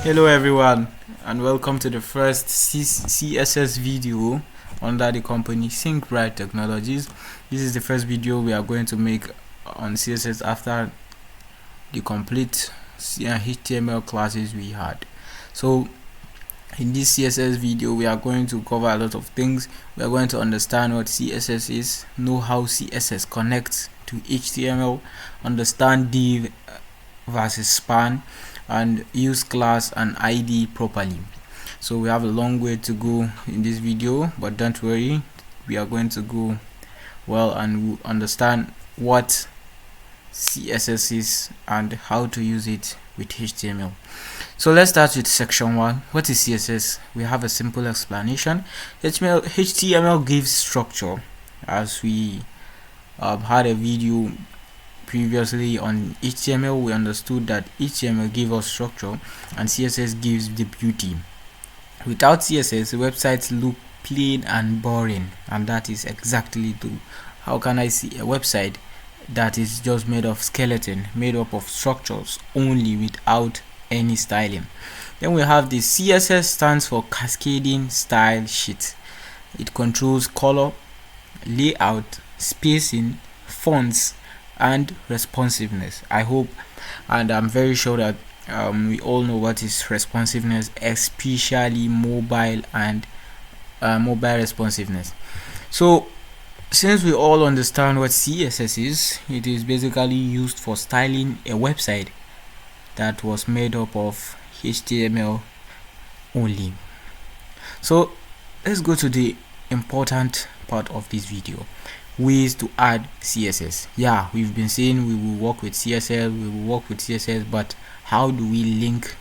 Hello everyone, and welcome to the first CSS video under the company Bright Technologies. This is the first video we are going to make on CSS after the complete HTML classes we had. So in this CSS video we are going to cover a lot of things. We are going to understand what CSS is, know how CSS connects to HTML, understand div versus span, and use class and ID properly. So we have a long way to go in this video, but don't worry, we are going to go well and understand what CSS is and how to use it with HTML. So let's start with section 1. What is CSS? We have a simple explanation. HTML gives structure. As we had a video previously on HTML, we understood that HTML gives us structure and CSS gives the beauty. Without CSS, websites look plain and boring, and that is exactly true. How can I see a website that is just made of skeleton, made up of structures only without any styling? Then we have the CSS stands for cascading style sheet. It controls color, layout, spacing, fonts, and responsiveness. I hope and I'm very sure that we all know what is responsiveness, especially mobile and mobile responsiveness. So since we all understand what CSS is, it is basically used for styling a website that was made up of HTML only. So let's go to the important part of this video: ways to add CSS. Yeah, we've been saying we will work with CSS, but how do we link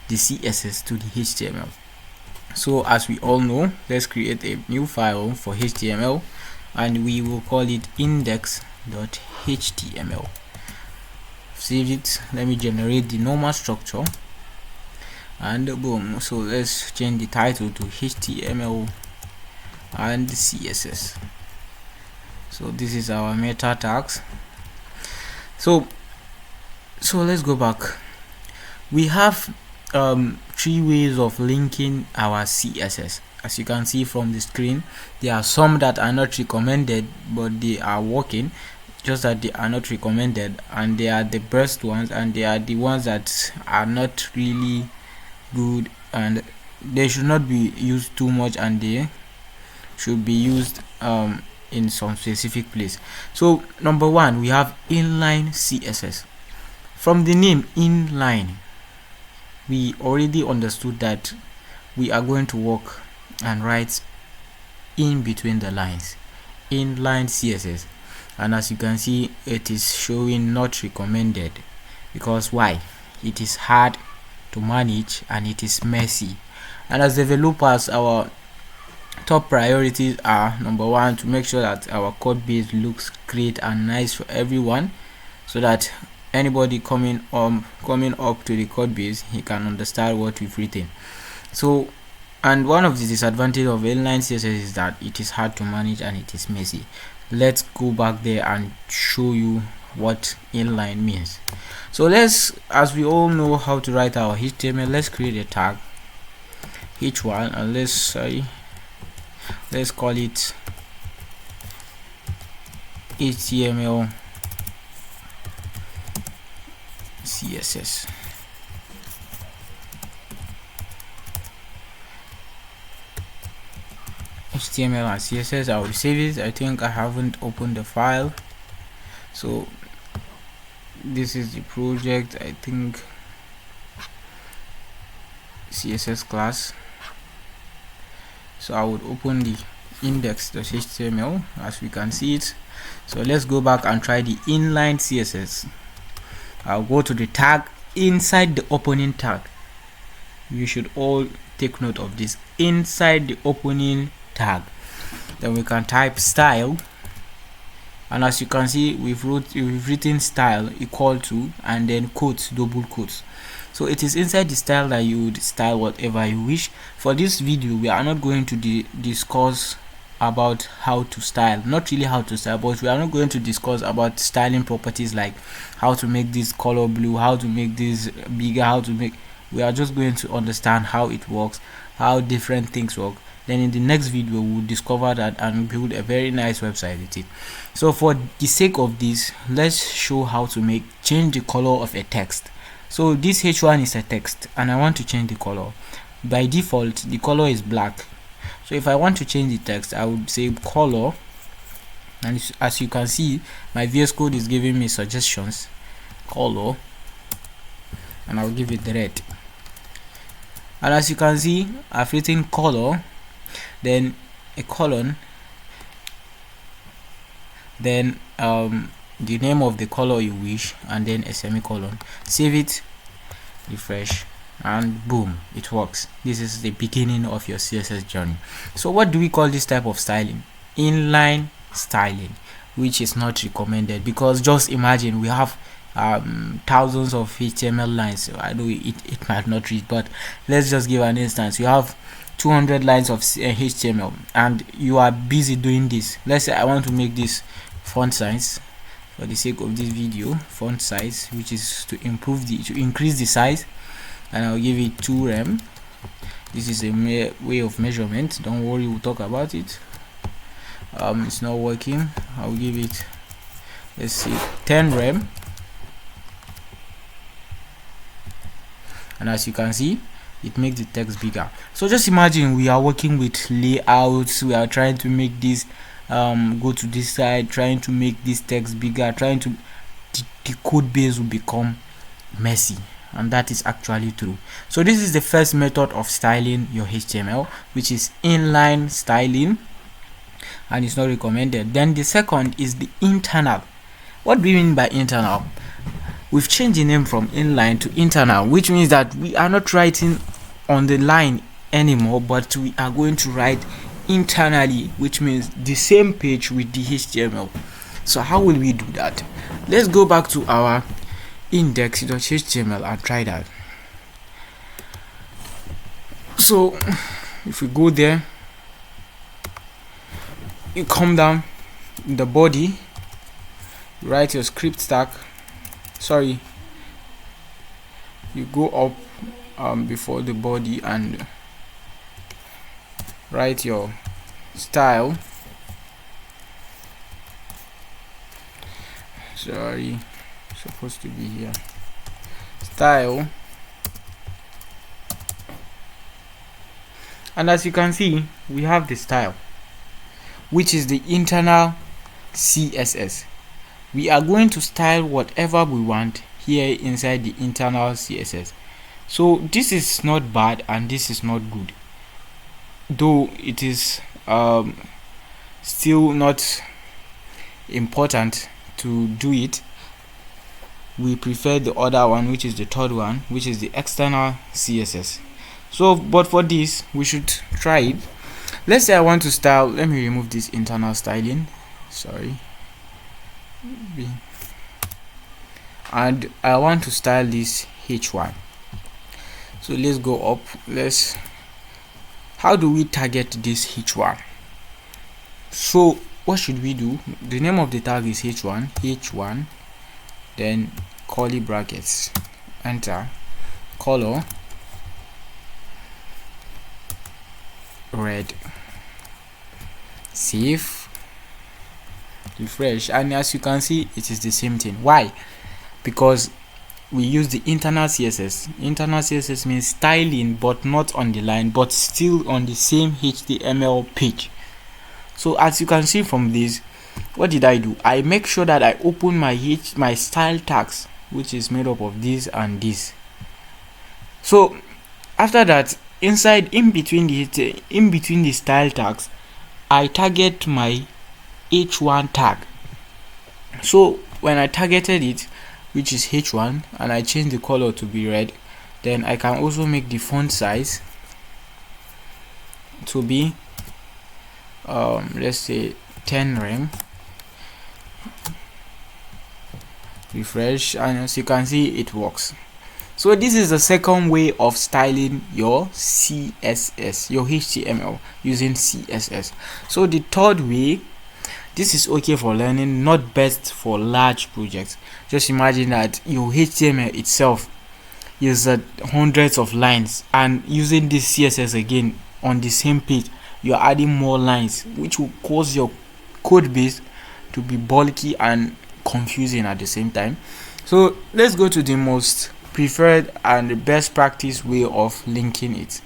the CSS to the HTML? So as we all know, let's create a new file for HTML and we will call it index.html. Save it. Let me generate the normal structure and boom. So let's change the title to HTML and CSS. So this is our meta tags. So let's go back. We have 3 ways of linking our CSS. As you can see from the screen, there are some that are not recommended, but they are working, just that they are not recommended, and they are the best ones, and they are the ones that are not really good, and they should not be used too much, and they should be used in some specific place. So number 1, we have inline CSS. From the name inline, we already understood that we are going to work and write in between the lines. Inline CSS, and as you can see, it is showing not recommended. Because why? It is hard to manage and it is messy, and as developers, our top priorities are: number 1, to make sure that our code base looks great and nice for everyone, so that anybody coming up to the code base, he can understand what we've written. So, and one of the disadvantages of inline CSS is that it is hard to manage and it is messy. Let's go back there and show you what inline means. So as we all know how to write our HTML, let's create a tag h1 and let's call it HTML CSS. HTML and CSS. I will save it. I think I haven't opened the file, so this is the project. I think CSS class. So I would open the index.html as we can see it. So let's go back and try the inline CSS. I'll go to the tag. Inside the opening tag, you should all take note of this. Inside the opening tag, then we can type style, and as you can see, we've written style equal to and then quotes, double quotes. So it is inside the style that you would style whatever you wish. For this video, we are not going to discuss about how to style, not really how to style, but we are not going to discuss about styling properties like how to make this color blue, how to make this bigger, how to make we are just going to understand how it works, how different things work. Then in the next video we'll discover that and build a very nice website with it. So for the sake of this, let's show how to change the color of a text. So this H1 is a text and I want to change the color. By default the color is black, so if I want to change the text, I would say color, and as you can see my VS Code is giving me suggestions, color, and I'll give it red. And as you can see, I've written color, then a colon, then the name of the color you wish, and then a semicolon. Save it, refresh, and boom, it works. This is the beginning of your CSS journey. So what do we call this type of styling? Inline styling, which is not recommended, because just imagine we have thousands of HTML lines. I know it might not read, but let's just give an instance. You have 200 lines of HTML and you are busy doing this. Let's say I want to make this font size, for the sake of this video, font size, which is to increase the size, and I'll give it 2 rem. This is a way of measurement, don't worry, we'll talk about it. It's not working. I'll give it, let's see, 10 rem, and as you can see, it makes the text bigger. So just imagine we are working with layouts, we are trying to make this go to this side, trying to make this text bigger, trying to the code base will become messy, and that is actually true. So this is the first method of styling your HTML, which is inline styling, and it's not recommended. Then the second is the internal. What do we mean by internal? We've changed the name from inline to internal, which means that we are not writing on the line anymore, but we are going to write internally, which means the same page with the HTML. So how will we do that? Let's go back to our index.html and try that. So if we go there, you come down in the body, write your script tag, sorry, you go up before the body and write your style, sorry, supposed to be here, style, and as you can see we have the style, which is the internal CSS. We are going to style whatever we want here inside the internal CSS. So this is not bad and this is not good, though it is still not important to do it. We prefer the other one, which is the third one, which is the external CSS. So but for this we should try it. Let's say I want to style, let me remove this internal styling, sorry, and I want to style this H1. So let's go up. How do we target this H1? So what should we do? The name of the tag is H1, then curly brackets, enter, color red, save, refresh, and as you can see it is the same thing. Why? Because we use the internal CSS. Internal CSS means styling, but not on the line, but still on the same HTML page. So as you can see from this, what did I do? I make sure that I open my style tags, which is made up of this and this. So after that, in between the style tags, I target my H1 tag. So when I targeted it, which is H1, and I change the color to be red, then I can also make the font size to be let's say 10 rem, refresh, and as you can see it works. So this is the second way of styling your CSS, your HTML, using CSS. So the third way, this is okay for learning, not best for large projects. Just imagine that your HTML itself is hundreds of lines, and using this CSS again on the same page, you're adding more lines, which will cause your code base to be bulky and confusing at the same time. So let's go to the most preferred and the best practice way of linking it,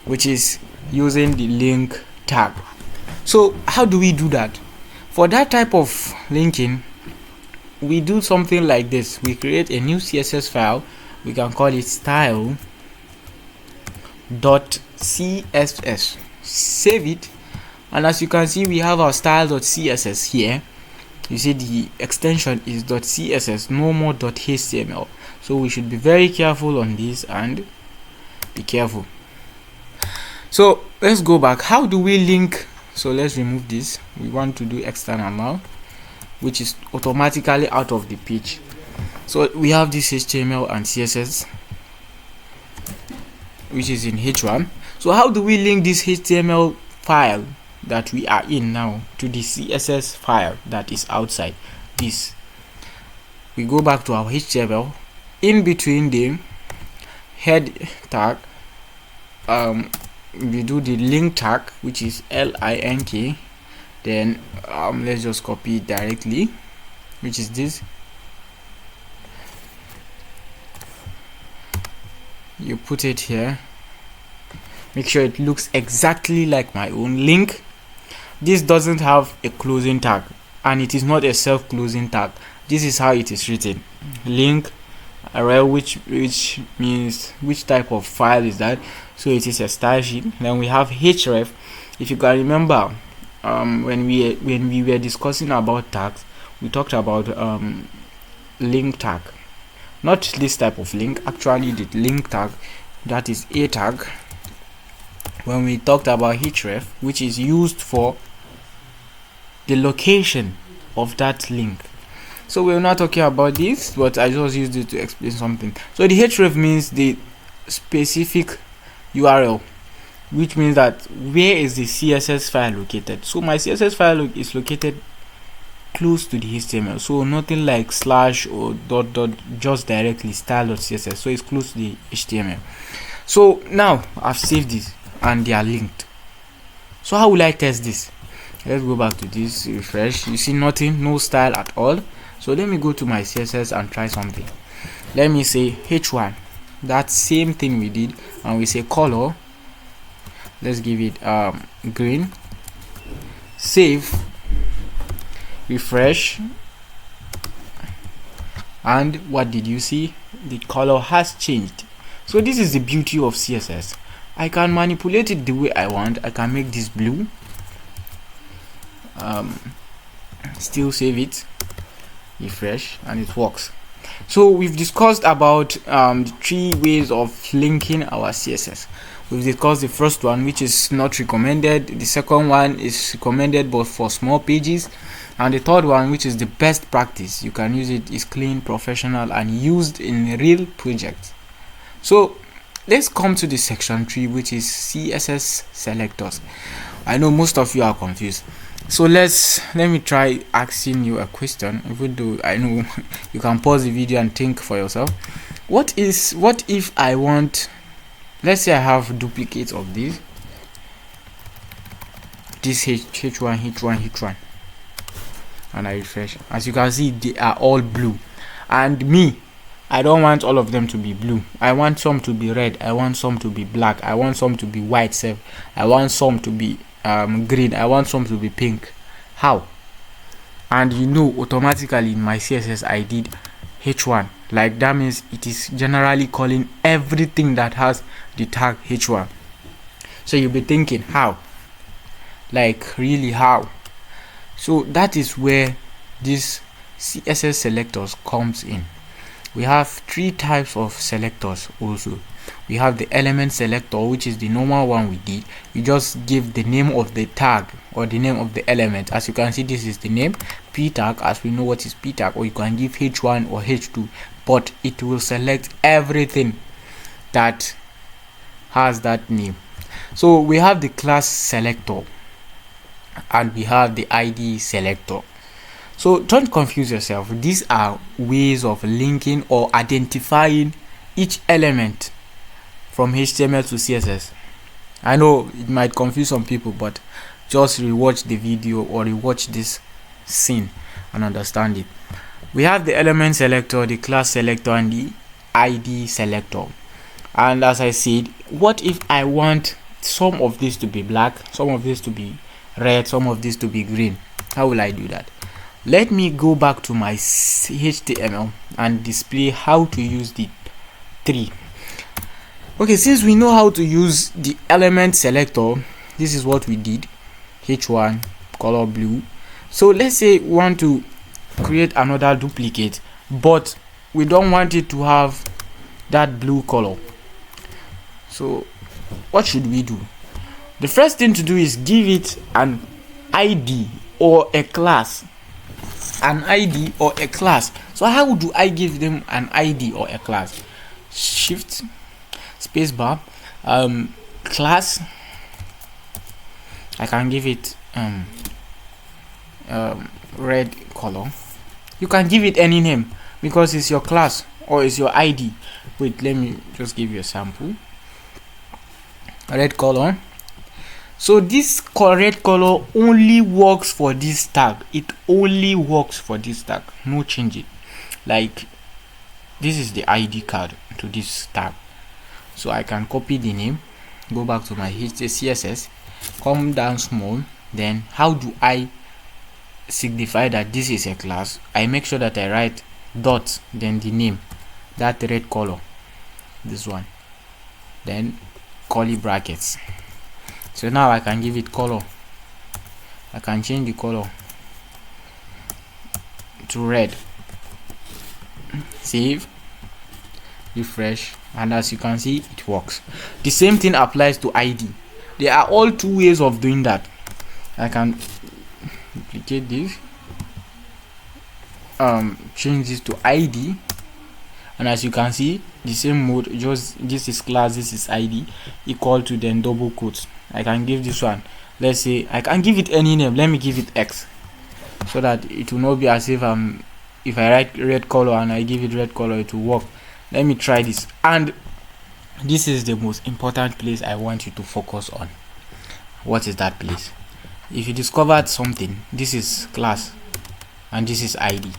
which is using the link tag. So how do we do that? For that type of linking, we do something like this. We create a new CSS file. We can call it style.css. Save it, and as you can see, we have our style.css here. You see the extension is .css, no more .html. So we should be very careful on this and be careful. So let's go back. How do we link? So let's remove this. We want to do external now, which is automatically out of the page. So we have this HTML and CSS, which is in H1. So how do we link this HTML file that we are in now to the CSS file that is outside this? We go back to our HTML. In between the head tag, we do the link tag, which is link. Then let's just copy it directly, which is this. You put it here. Make sure it looks exactly like my own link. This doesn't have a closing tag, and it is not a self-closing tag. This is how it is written: link rel, which means which type of file is that. So it is a style sheet. Then we have href. If you can remember, when we were discussing about tags, we talked about link tag, not this type of link, actually the link tag, that is a tag. When we talked about href, which is used for the location of that link. So we're not talking about this, but I just used it to explain something. So the href means the specific URL, which means that where is the CSS file located. So my CSS file is located close to the HTML, so nothing like slash or dot, just directly style.css. So it's close to the HTML. So now I've saved this and they are linked. So how will I test this? Let's go back to this, refresh. You see nothing, no style at all. So let me go to my CSS and try something. Let me say h1, that same thing we did, and we say color, let's give it green. Save, refresh, and what did you see? The color has changed. So this is the beauty of CSS. I can manipulate it the way I want. I can make this blue, still save it, refresh, and it works. So we've discussed about the 3 ways of linking our CSS. We've discussed the first one, which is not recommended. The second one is recommended but for small pages, and the third one, which is the best practice, you can use it, is clean, professional, and used in real projects. So let's come to the section 3, which is CSS selectors. I know most of you are confused, so let me try asking you a question, even though I know you can pause the video and think for yourself. What if I want, let's say I have duplicates of this h1, and I refresh. As you can see, they are all blue, and me, I don't want all of them to be blue. I want some to be red, I want some to be black, I want some to be white, I want some to be green, I want some to be pink. How? And you know, automatically in my CSS I did h1, like that means it is generally calling everything that has the tag h1. So you'll be thinking, how? Like, really, how? So that is where this CSS selectors comes in. We have 3 types of selectors also. We have the element selector, which is the normal one we did. You just give the name of the tag or the name of the element. As you can see, this is the name, p tag, as we know what is p tag, or you can give h1 or h2, but it will select everything that has that name. So we have the class selector and we have the ID selector. So don't confuse yourself. These are ways of linking or identifying each element from HTML to CSS. I know it might confuse some people, but just rewatch the video or rewatch this scene and understand it. We have the element selector, the class selector, and the ID selector. And as I said, what if I want some of this to be black, some of this to be red, some of this to be green? How will I do that? Let me go back to my HTML and display how to use the tree. Okay, since we know how to use the element selector, this is what we did. H1 color blue. So let's say we want to create another duplicate, but we don't want it to have that blue color. So what should we do? The first thing to do is give it an ID or a class. An ID or a class. So how do I give them an ID or a class? Shift spacebar, class. I can give it red color. You can give it any name because it's your class or it's your ID. Wait, let me just give you a sample. Red color. So this red color only works for this tag. It only works for this tag. No change it. Like this is the ID card to this tag. So I can copy the name, go back to my CSS, come down small. Then how do I signify that this is a class? I make sure that I write dot, then the name, that red color, this one, then curly brackets. So now I can give it color. I can change the color to red. Save, refresh, and as you can see, it works. The same thing applies to ID. There are all two ways of doing that. I can duplicate this, change this to ID, and as you can see, the same mode, just this is class, this is ID, equal to then double quotes. I can give this one, let's say I can give it any name. Let me give it X, so that it will not be as if if I write red color and I give it red color, it will work. Let me try this, and this is the most important place I want you to focus on. What is that place? If you discovered something, this is class and this is ID.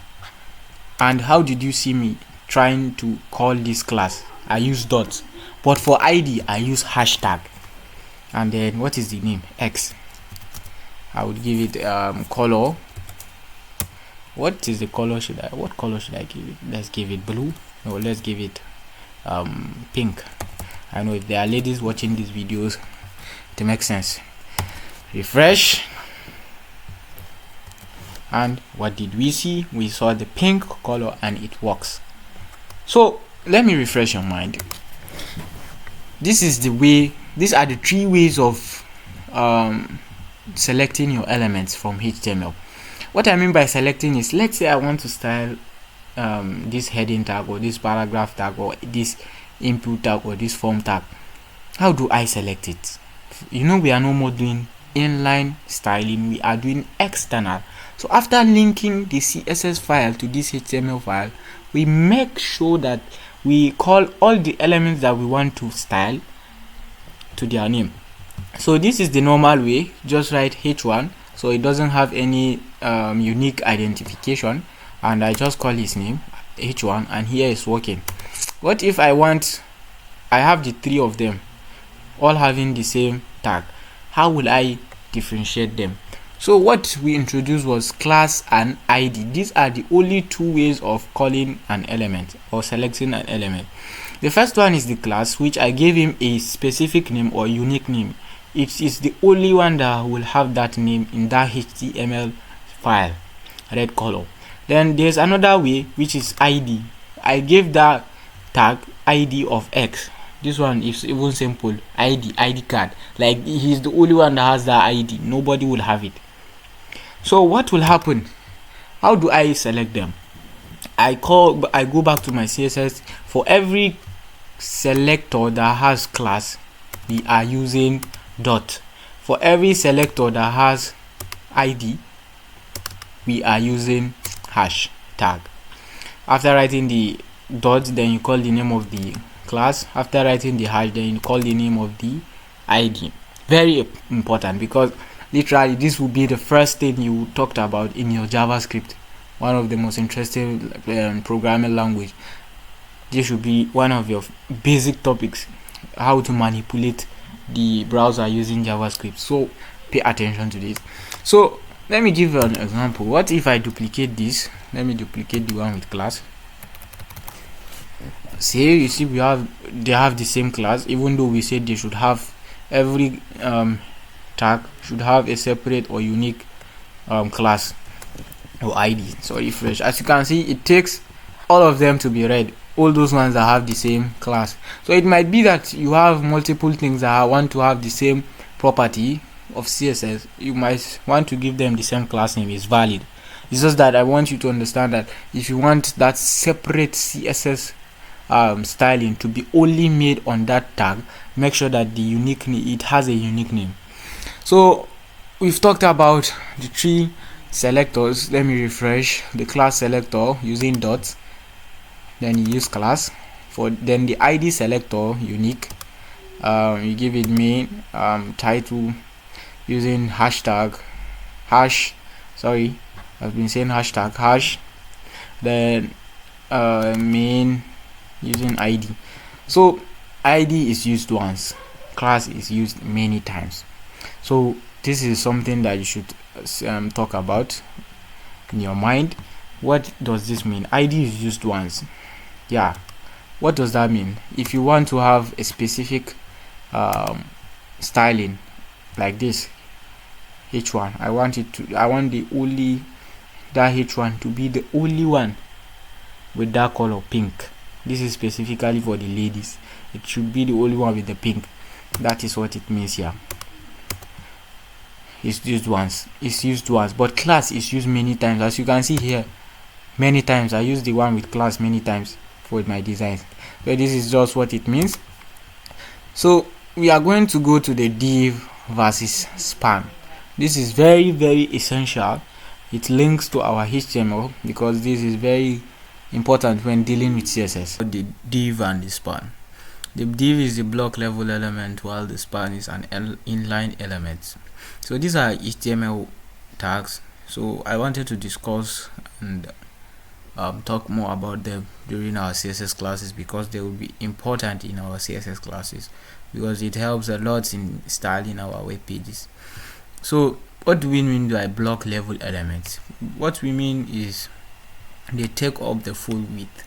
And how did you see me trying to call this class? I use dots, but for ID I use hashtag. And then what is the name? X. I would give it color. What is the color? What color should I give it? Let's give it blue. No, let's give it pink. I know if there are ladies watching these videos, it makes sense. Refresh, and what did we see? We saw the pink color and it works. So let me refresh your mind. This is the way. These are the three ways of selecting your elements from HTML. What I mean by selecting is, let's say I want to style this heading tag or this paragraph tag or this input tag or this form tag. How do I select it? You know, we are no more doing inline styling, we are doing external. So after linking the CSS file to this HTML file, we make sure that we call all the elements that we want to style to their name. So this is the normal way. Just write H1, so it doesn't have any unique identification, and I just call his name H1, and here is working. What if I have the three of them all having the same tag? How will I differentiate them? So what we introduced was class and ID. These are the only two ways of calling an element or selecting an element. The first one is the class, which I gave him a specific name or unique name. It is the only one that will have that name in that HTML file, red color. Then there's another way, which is ID. I gave that tag ID of X. This one is even simple. ID card. Like, he's the only one that has that ID. Nobody will have it. So what will happen? How do I select them? I go back to my CSS. For every selector that has class, we are using dot. For every selector that has ID, we are using hash tag. After writing the dot, then you call the name of the class. After writing the hash, then you call the name of the ID. Very important, because literally this will be the first thing you talked about in your JavaScript, one of the most interesting programming language. This should be one of your basic topics, how to manipulate the browser using JavaScript. So pay attention to this. So let me give you an example. What if I duplicate this? Let me duplicate the one with class. See, you see they have the same class, even though we said they should have every tag should have a separate or unique class or ID. So refresh. As you can see, it takes all of them to be read, all those ones that have the same class. So it might be that you have multiple things that want to have the same property of CSS. You might want to give them the same class name. Is valid. It's just that I want you to understand that if you want that separate CSS styling to be only made on that tag, make sure that it has a unique name. So we've talked about the 3 selectors. Let me refresh. The class selector using dots, then you use class. Then the ID selector unique, you give it main title using hashtag hash. Sorry, I've been saying hashtag hash. Then main using ID. So ID is used once, class is used many times. So this is something that you should talk about in your mind. What does this mean? ID is used once. Yeah, what does that mean? If you want to have a specific styling like this H1, I want that H1 to be the only one with that color pink. This is specifically for the ladies. It should be the only one with the pink. That is what it means here. It's used once, but class is used many times. As you can see here, many times I use the one with class many times for my designs. So this is just what it means. So we are going to go to the div versus span. This is very, very essential. It links to our HTML because this is very important when dealing with CSS. The div and the span. The div is the block level element, while the span is an inline element. So these are HTML tags. So I wanted to discuss and talk more about them during our CSS classes, because they will be important in our CSS classes, because it helps a lot in styling our web pages. So what do we mean by block level elements? What we mean is they take up the full width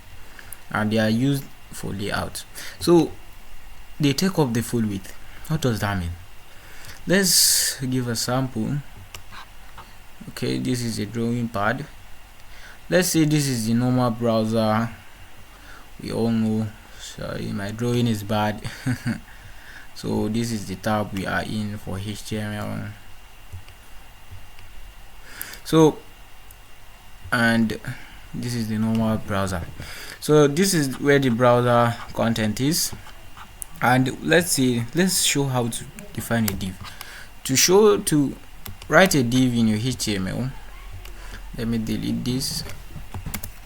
and they are used for layout. So they take up the full width. What does that mean? Let's give a sample. Okay, this is a drawing pad. Let's say this is the normal browser. We all know, sorry, my drawing is bad. So this is the tab we are in for HTML. So, and this is the normal browser. So this is where the browser content is, and let's show how to define a div. To write a div in your HTML, let me delete this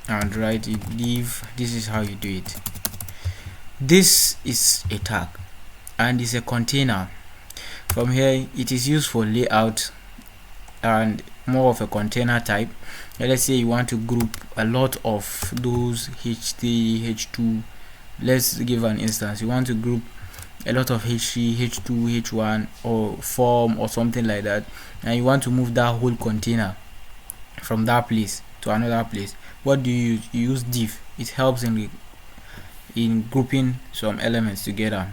and write a div. This is how you do it. This is a tag and it's a container. From here it is used for layout and more of a container type. Let's say you want to group a lot of those H3, H2. Let's give an instance. You want to group a lot of H3, H2, H1 or form or something like that, and you want to move that whole container from that place to another place. What do you use? You use div. It helps in grouping some elements together.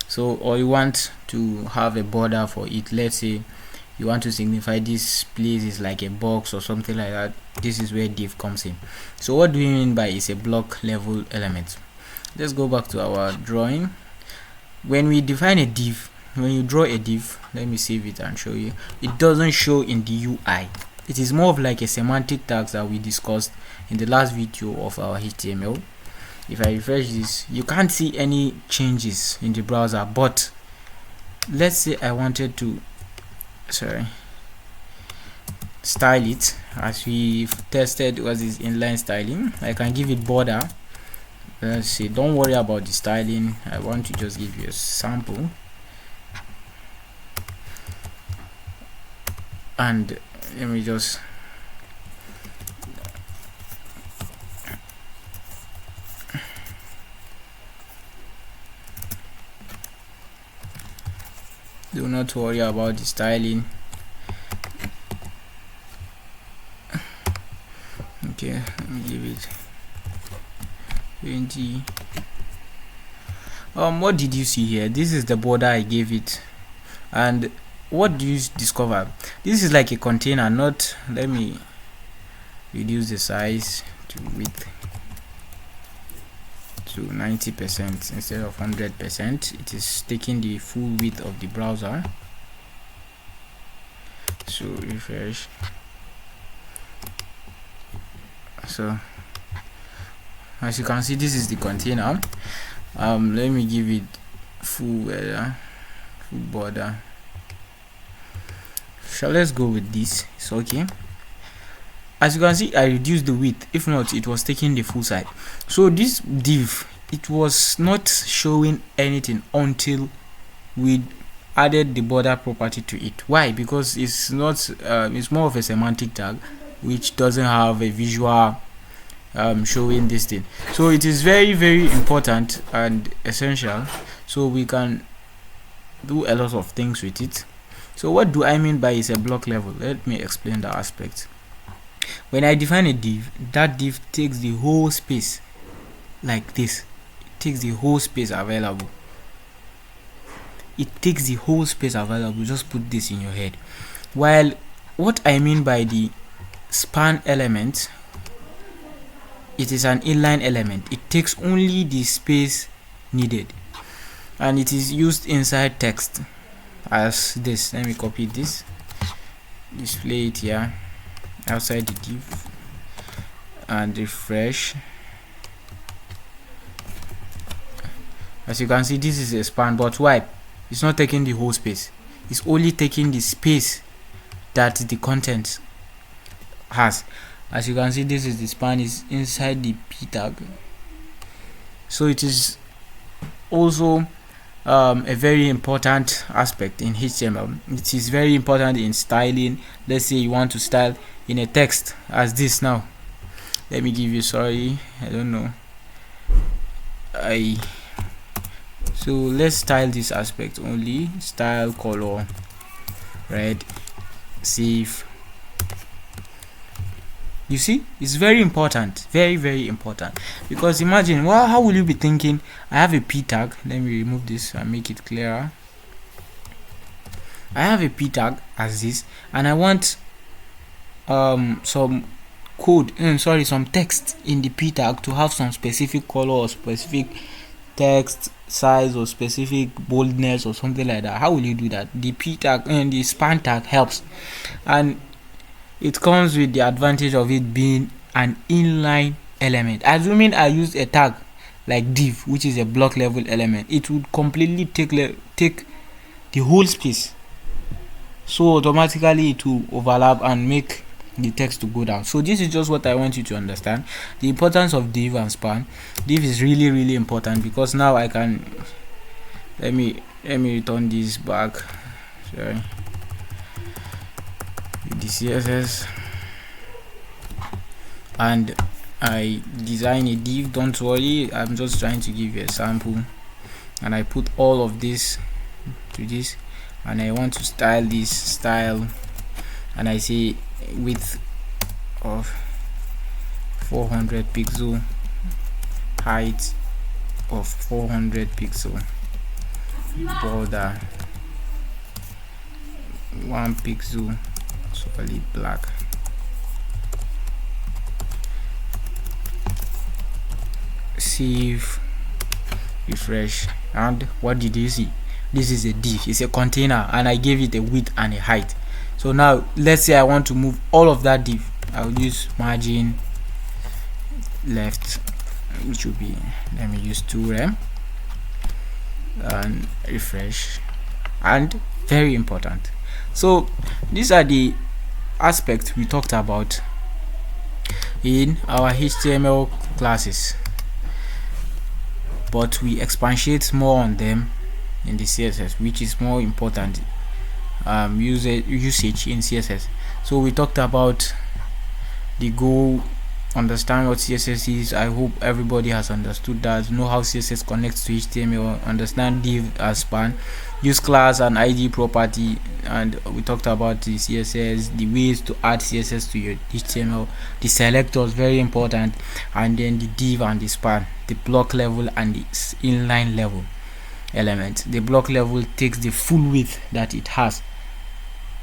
So, or you want to have a border for it. Let's say you want to signify this place is like a box or something like that. This is where div comes in. So what do we mean by it's a block level element? Let's go back to our drawing. When we define a div, when you draw a div, let me save it and show you. It doesn't show in the UI. It is more of like a semantic tags that we discussed in the last video of our HTML. If I refresh this, you can't see any changes in the browser, but let's say I wanted to style it as we tested was this inline styling. I can give it border let's see, don't worry about the styling. I want to just give you a sample, and let me just do not worry about the styling. Okay, let me give it 20. What did you see here? This is the border I gave it, and what do you discover? This is like a container, not, let me reduce the size to width to 90% instead of 100%. It is taking the full width of the browser. So refresh. So as you can see, this is the container. Let me give it full border. So let's go with this. It's okay. As you can see, I reduced the width. If not, it was taking the full side. So this div, it was not showing anything until we added the border property to it. Why? Because it's not it's more of a semantic tag which doesn't have a visual showing this thing. So it is very, very important and essential, so we can do a lot of things with it. So what do I mean by it's a block level? Let me explain the aspect. When I define a div, that div takes the whole space like this. It takes the whole space available. It takes the whole space available. Just put this in your head. While what I mean by the span element, it is an inline element. It takes only the space needed, and it is used inside text as this. Let me copy this, display it here outside the div, and refresh. As you can see, this is a span, but why? It's not taking the whole space. It's only taking the space that the content has. As you can see, this is the span is inside the p tag. So it is also a very important aspect in HTML. It is very important in styling. Let's say you want to style in a text as this. Now let me give you, sorry, I don't know, so let's style this aspect only. Style color red, save. You see, it's very important, very, very important, because imagine, well, how will you be thinking, I have a p tag. Let me remove this and make it clearer. I have a p tag as this, and I want some code, some text in the p tag to have some specific color or specific text size or specific boldness or something like that. How will you do that? The p tag and the span tag helps, and it comes with the advantage of it being an inline element. Assuming I used a tag like div, which is a block level element, it would completely take the whole space, so automatically it will overlap and make the text to go down. So this is just what I want you to understand, the importance of div and span. Div is really, really important, because now I can, let me return this back, sorry, the CSS, and I design a div. Don't worry, I'm just trying to give you a sample, and I put all of this to this, and I want to style this style, and I say width of 400 pixel, height of 400 pixel, border 1 pixel, solid black. Save, refresh, and what did you see? This is a div, it's a container, and I gave it a width and a height. So now let's say I want to move all of that div. I'll use margin left, which will be, let me use 2rem, and refresh. And very important, so these are the aspects we talked about in our HTML classes. but we expatiate more on them in the CSS, which is more important usage in CSS. So we talked about the goal, understand what CSS is. I hope everybody has understood that, know how CSS connects to HTML, understand div as span, use class and ID property, and we talked about the CSS, the ways to add CSS to your HTML, the selectors, very important, and then the div and the span, the block level and the inline level element. The block level takes the full width that it has.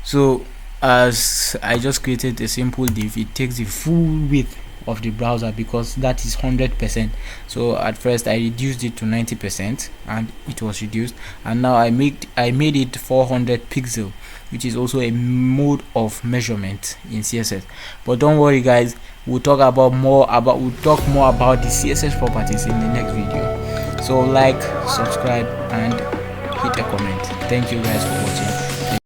So as I just created a simple div, it takes the full width of the browser because that is 100%. So at first I reduced it to 90% and it was reduced, and now I made it 400 pixel, which is also a mode of measurement in CSS. But don't worry guys, we'll talk more about the CSS properties in the next video. So like, subscribe and hit a comment. Thank you guys for watching.